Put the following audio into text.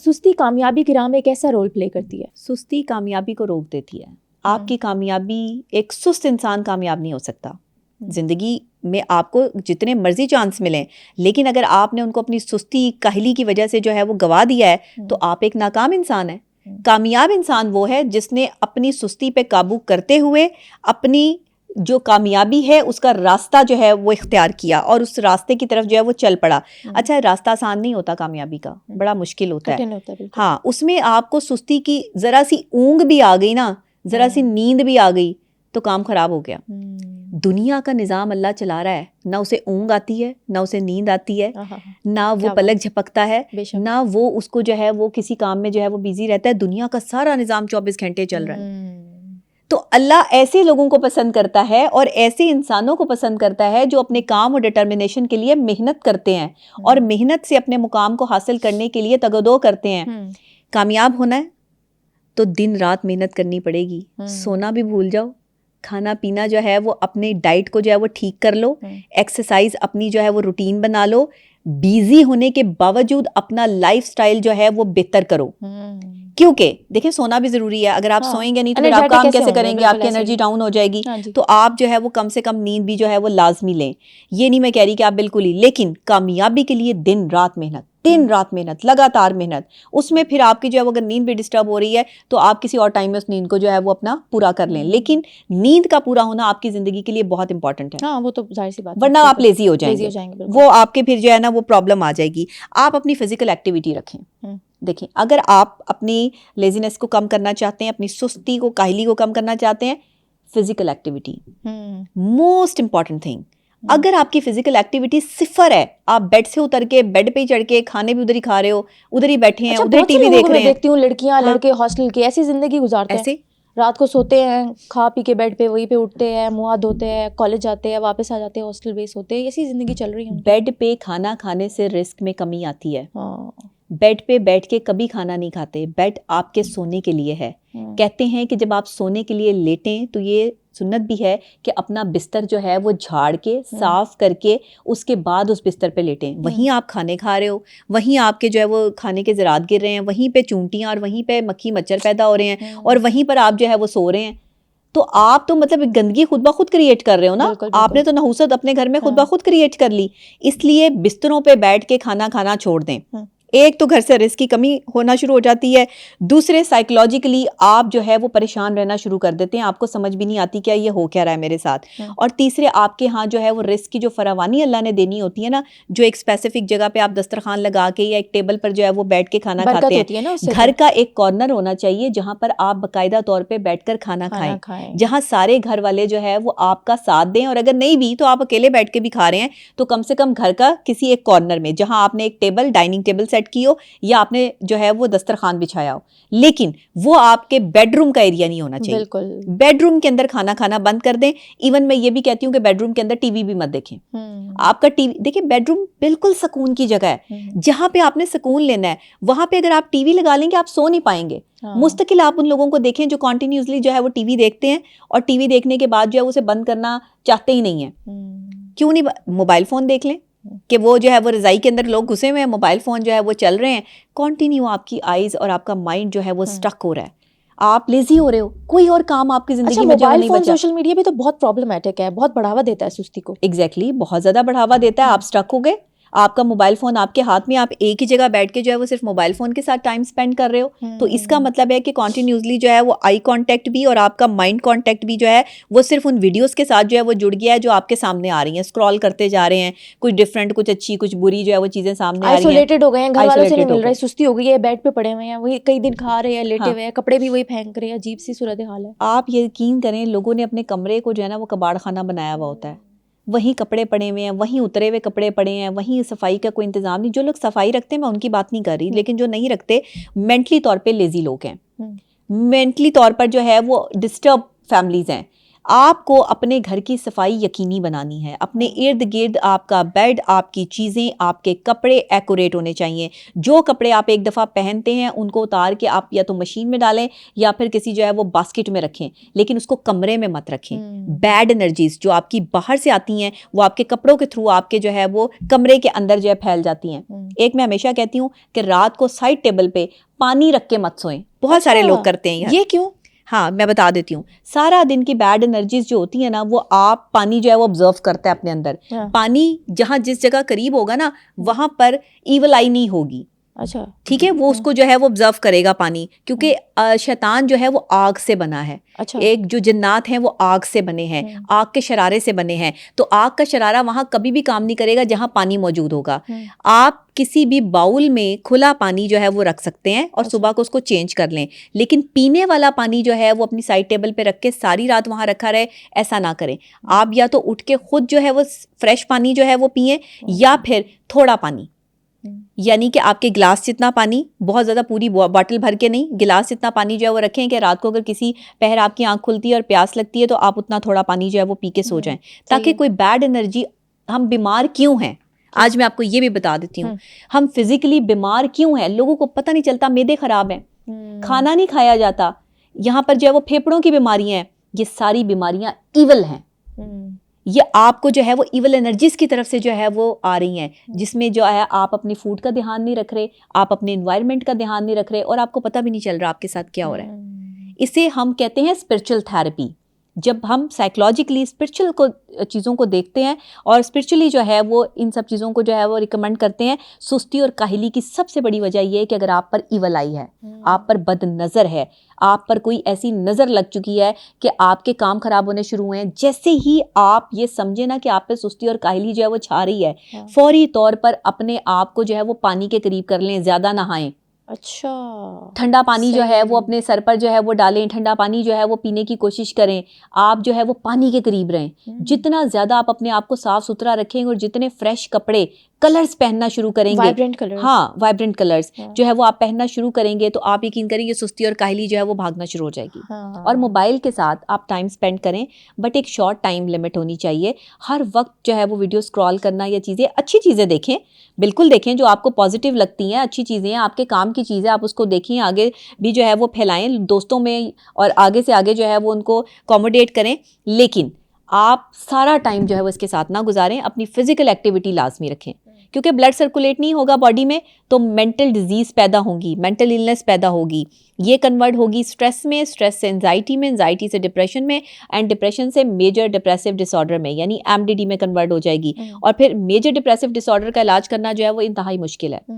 सुस्ती कामयाबी की राह में कैसा रोल प्ले करती है? सुस्ती कामयाबी को रोक देती है। आपकी कामयाबी, एक सुस्त इंसान कामयाब नहीं हो सकता। जिंदगी में आपको जितने मर्जी चांस मिलें, लेकिन अगर आपने उनको अपनी सुस्ती, काहली की वजह से जो है वो गवा दिया है, तो आप एक नाकाम इंसान है। कामयाब इंसान वो है जिसने अपनी सुस्ती पे काबू करते हुए अपनी जो कामयाबी है उसका रास्ता जो है वो इख्तियार किया और उस रास्ते की तरफ जो है वो चल पड़ा। अच्छा, रास्ता आसान नहीं होता कामयाबी का, बड़ा मुश्किल होता है। हाँ, उसमें आपको सुस्ती की जरा सी ऊंग भी आ गई ना, जरा सी नींद भी आ गई, तो काम खराब हो गया। दुनिया का निज़ाम अल्लाह चला रहा है, ना उसे ऊंग आती है, ना उसे नींद आती है, ना वो पलक झपकता है, ना वो उसको जो है वो किसी काम में जो है वो बिजी रहता है। दुनिया का सारा निज़ाम 24 घंटे चल रहा है। तो अल्लाह ऐसे लोगों को पसंद करता है और ऐसे इंसानों को पसंद करता है जो अपने काम और डिटर्मिनेशन के लिए मेहनत करते हैं और मेहनत से अपने मुकाम को हासिल करने के लिए तगदो करते हैं। कामयाब होना है तो दिन रात मेहनत करनी पड़ेगी। सोना भी भूल जाओ, खाना पीना जो है वो अपने डाइट को जो है वो ठीक कर लो, एक्सरसाइज अपनी जो है वो रूटीन बना लो, बिजी होने के बावजूद अपना लाइफस्टाइल जो है वो बेहतर करो। क्योंकि देखिए, सोना भी जरूरी है। अगर आप सोएंगे नहीं तो फिर आप काम कैसे करेंगे? आपकी एनर्जी डाउन हो जाएगी। तो आप जो है वो कम से कम नींद भी जो है वो लाजमी लें। ये नहीं मैं कह रही कि आप बिल्कुल ही, लेकिन कामयाबी के लिए दिन रात मेहनत, दिन रात मेहनत, लगातार मेहनत। उसमें फिर आपकी जो है वो अगर नींद भी डिस्टर्ब हो रही है तो आप किसी और टाइम में उस नींद को जो है वो अपना पूरा कर लें। लेकिन नींद का पूरा होना आपकी जिंदगी के लिए बहुत इंपॉर्टेंट है। हाँ, वो तो जाहिर सी बात है, वरना आप लेजी हो जाएंगे, वो आपके फिर जो है ना वो प्रॉब्लम आ जाएगी। आप अपनी फिजिकल एक्टिविटी रखें। देखिए, अगर आप अपनी लेजीनेस को कम करना चाहते हैं, अपनी सुस्ती को, काहली को कम करना चाहते हैं, physical activity most important thing. अगर आपकी फिजिकल एक्टिविटी सिफर है, आप बेड से उतर के बेड पे ही चढ़ के खाने भी उधर ही खा रहे हो, उधर ही बैठे हैं, उधर टीवी देख रहे हैं। देखती हूँ लड़कियां लड़के हॉस्टल की ऐसी जिंदगी गुजारते हैं, ऐसे रात को सोते हैं, खा पी के बेड पे वहीं पे उठते हैं, मुंह हाथ धोते हैं, कॉलेज जाते हैं, वापस आ जाते हैं, हॉस्टल बेस होते हैं, ऐसी जिंदगी चल रही है। बेड पे खाना खाने से रिस्क में कमी आती है। बेड पे बैठ के कभी खाना नहीं खाते। बेड आपके सोने के लिए है। कहते हैं कि जब आप सोने के लिए लेटें तो ये सुन्नत भी है कि अपना बिस्तर जो है वो झाड़ के साफ करके उसके बाद उस बिस्तर पे लेटें। वहीं आप खाने खा रहे हो, वहीं आपके जो है वो खाने के ज़रात गिर रहे हैं, वहीं पे चूंटियां और वहीं पे मक्खी मच्छर पैदा हो रहे हैं और वहीं पर आप जो है वो सो रहे हैं। तो आप तो मतलब गंदगी खुद ब खुद क्रिएट कर रहे हो ना। आपने तो नहुसत अपने घर में खुद ब खुद क्रिएट कर ली। इसलिए बिस्तरों पे बैठ के खाना खाना छोड़ दें। एक तो घर से रिस्क की कमी होना शुरू हो जाती है, दूसरे साइकोलॉजिकली आप जो है वो परेशान रहना शुरू कर देते हैं, आपको समझ भी नहीं आती क्या ये हो क्या रहा है मेरे साथ। और तीसरे, आपके यहाँ जो है वो रिस्क की जो फरावानी अल्लाह ने देनी होती है ना, जो एक स्पेसिफिक जगह पे आप दस्तरखान लगा के या एक टेबल पर जो है वो बैठ के खाना खाते हैं, घर का एक कॉर्नर होना चाहिए जहाँ पर आप बाकायदा तौर पर बैठकर खाना खाएं, जहाँ सारे घर वाले जो है वो आपका साथ दें। और अगर नहीं भी तो आप अकेले बैठ के भी खा रहे हैं तो कम से कम घर का किसी एक कॉर्नर में, जहाँ आपने एक टेबल, डाइनिंग टेबल सेट की हो या आपने जो है वो दस्तरखान बिछाया हो, लेकिन वो आपके बेडरूम का एरिया नहीं होना चाहिए। बिल्कुल। बेडरूम के अंदर खाना खाना बंद कर दें। इवन मैं ये भी कहती हूँ कि बेडरूम के अंदर टीवी भी मत देखें। आपका टीवी, देखिए बेडरूम बिल्कुल सुकून की जगह है, जहां पे आपने सुकून लेना है। वहां पे अगर आप टीवी लगा लेंगे आप सो नहीं पाएंगे। मुस्तकिल आप उन लोगों को देखें जो कॉन्टिन्यूसली जो है वो टीवी देखते हैं और टीवी देखने के बाद जो है उसे बंद करना चाहते ही नहीं है। क्यों नहीं? मोबाइल फोन देख लें कि वो जो है वो रजाई के अंदर लोग घुसे हुए हैं, मोबाइल फोन जो है वो चल रहे हैं, कंटिन्यू आपकी आईज और आपका माइंड जो है वो स्टक हो रहा है, आप लेजी हो रहे हो, कोई और काम आपकी जिंदगी में जो नहीं बचा। सोशल मीडिया भी तो बहुत प्रॉब्लमैटिक है, बहुत बढ़ावा देता है सुस्ती को। एग्जैक्टली, बहुत ज्यादा बढ़ावा देता है। आप स्टक हो गए, आपका मोबाइल फोन आपके हाथ में, आप एक ही जगह बैठ के जो है वो सिर्फ मोबाइल फोन के साथ टाइम स्पेंड कर रहे हो। तो इसका मतलब है कि कॉन्टिन्यूसली जो है वो आई कांटेक्ट भी और आपका माइंड कांटेक्ट भी जो है वो सिर्फ उन वीडियोस के साथ जो है वो जुड़ गया है जो आपके सामने आ रही हैं। स्क्रॉल करते जा रहे हैं, कुछ डिफरेंट, कुछ अच्छी, कुछ बुरी जो है वो चीजें सामने आ रही हैं। आइसोलेटेड हो गए हैं, घर वालों से नहीं मिल रहे, सुस्ती हो गई है, बेड पे पड़े हुए हैं, वही कई दिन खा रहे हैं, लेटे हुए हैं, कपड़े भी वही फेंक रहे हैं, अजीब सी सूरत हाल है। आप यकीन करें, लोगों ने अपने कमरे को जो है ना वो कबाड़ खाना बनाया हुआ होता है। वहीं कपड़े पड़े हुए हैं, वहीं उतरे हुए कपड़े पड़े हैं, वहीं सफाई का कोई इंतजाम नहीं। जो लोग सफाई रखते हैं मैं उनकी बात नहीं कर रही, लेकिन जो नहीं रखते, मेंटली तौर पे लेजी लोग हैं, मेंटली तौर पर जो है वो डिस्टर्ब फैमिलीज हैं। आपको अपने घर की सफाई यकीनी बनानी है। अपने इर्द गिर्द आपका बेड, आपकी चीज़ें, आपके कपड़े एक्यूरेट होने चाहिए। जो कपड़े आप एक दफ़ा पहनते हैं उनको उतार के आप या तो मशीन में डालें या फिर किसी जो है वो बास्केट में रखें, लेकिन उसको कमरे में मत रखें। बैड एनर्जीज जो आपकी बाहर से आती हैं वो आपके कपड़ों के थ्रू आपके जो है वो कमरे के अंदर जो है फैल जाती हैं। एक मैं हमेशा कहती हूँ कि रात को साइड टेबल पे पानी रख के मत सोएं। बहुत सारे लोग करते हैं ये क्यों? हाँ, मैं बता देती हूँ। सारा दिन की बैड एनर्जीज जो होती है ना, वो आप पानी जो है वो ऑब्जर्व करता है अपने अंदर। पानी जहाँ जिस जगह करीब होगा ना वहां पर ईवल आई नहीं होगी। अच्छा, ठीक है, वो उसको जो है वो ऑब्जर्व करेगा पानी, क्योंकि शैतान जो है वो आग से बना है। अच्छा, एक जो जिन्नात हैं वो आग से बने हैं, आग के शरारे से बने हैं। तो आग का शरारा वहां कभी भी काम नहीं करेगा जहां पानी मौजूद होगा। आप किसी भी बाउल में खुला पानी जो है वो रख सकते हैं और सुबह को उसको चेंज कर लें, लेकिन पीने वाला पानी जो है वो अपनी साइड टेबल पे रख के सारी रात वहां रखा रहे, ऐसा ना करें। आप या तो उठ के खुद जो है वो फ्रेश पानी जो है वो पिए, या फिर थोड़ा पानी, यानी कि आपके गिलास जितना पानी, बहुत ज़्यादा पूरी बॉटल भर के नहीं, गिलास जितना पानी जो है वो रखें कि रात को अगर किसी पहर आपकी आंख खुलती है और प्यास लगती है तो आप उतना थोड़ा पानी जो है वो पी के सो जाएं, ताकि कोई बैड एनर्जी। हम बीमार क्यों हैं आज मैं आपको ये भी बता देती हूँ। हम फिजिकली बीमार क्यों हैं, लोगों को पता नहीं चलता। मैदे खराब हैं, खाना नहीं खाया जाता, यहाँ पर जो है वो फेफड़ों की बीमारियां हैं। ये सारी बीमारियां इवल हैं। ये आपको जो है वो इवल एनर्जीज की तरफ से जो है वो आ रही हैं, जिसमें जो है आप अपनी फूड का ध्यान नहीं रख रहे, आप अपने एनवायरनमेंट का ध्यान नहीं रख रहे और आपको पता भी नहीं चल रहा आपके साथ क्या हो रहा है। इसे हम कहते हैं स्पिरिचुअल थेरेपी। जब हम साइकोलॉजिकली स्पिरिचुअल को चीज़ों को देखते हैं और स्पिरिचुअली जो है वो इन सब चीज़ों को जो है वो रिकमेंड करते हैं। सुस्ती और काहिली की सबसे बड़ी वजह ये है कि अगर आप पर इवल आई है, आप पर बद नज़र है, आप पर कोई ऐसी नज़र लग चुकी है कि आपके काम खराब होने शुरू हुए हैं, जैसे ही आप ये समझे ना कि आप पे सुस्ती और काहिली जो है वो छा रही है, फौरी तौर पर अपने आप को जो है वो पानी के करीब कर लें, ज़्यादा नहाएं। अच्छा, ठंडा पानी जो है वो अपने सर पर जो है वो डालें, ठंडा पानी जो है वो पीने की कोशिश करें। आप जो है वो पानी के करीब रहें। जितना ज़्यादा आप अपने आप को साफ सुथरा रखेंगे और जितने फ्रेश कपड़े, कलर्स पहनना शुरू करेंगे, वाइब्रेंट कलर्स, हाँ वाइब्रेंट कलर्स जो है वो आप पहनना शुरू करेंगे, तो आप यकीन करेंगे सुस्ती और काहिली जो है वो भागना शुरू हो जाएगी। और मोबाइल के साथ आप टाइम स्पेंड करें, बट एक शॉर्ट टाइम लिमिट होनी चाहिए। हर वक्त जो है वो वीडियो स्क्रॉल करना या चीज़ें, अच्छी चीज़ें देखें, बिल्कुल देखें जो आपको पॉजिटिव लगती हैं, अच्छी चीज़ें हैं, आपके काम की चीज़ें, आप उसको देखें, आगे भी जो है वो फैलाएं दोस्तों में और आगे से आगे जो है वो उनको अकोमोडेट करें। लेकिन आप सारा टाइम जो है वो इसके साथ ना गुजारें। अपनी फिजिकल एक्टिविटी लाजमी रखें, क्योंकि ब्लड सर्कुलेट नहीं होगा बॉडी में तो मेंटल डिजीज़ पैदा होगी, मेंटल इलनेस पैदा होगी। ये कन्वर्ट होगी स्ट्रेस में, स्ट्रेस से एंजाइटी में, एंजाइटी से डिप्रेशन में, एंड डिप्रेशन से मेजर डिप्रेसिव डिसऑर्डर में, यानी MDD में कन्वर्ट हो जाएगी। और फिर मेजर डिप्रेसिव डिसऑर्डर का इलाज करना जो है वो इंतहाई मुश्किल है।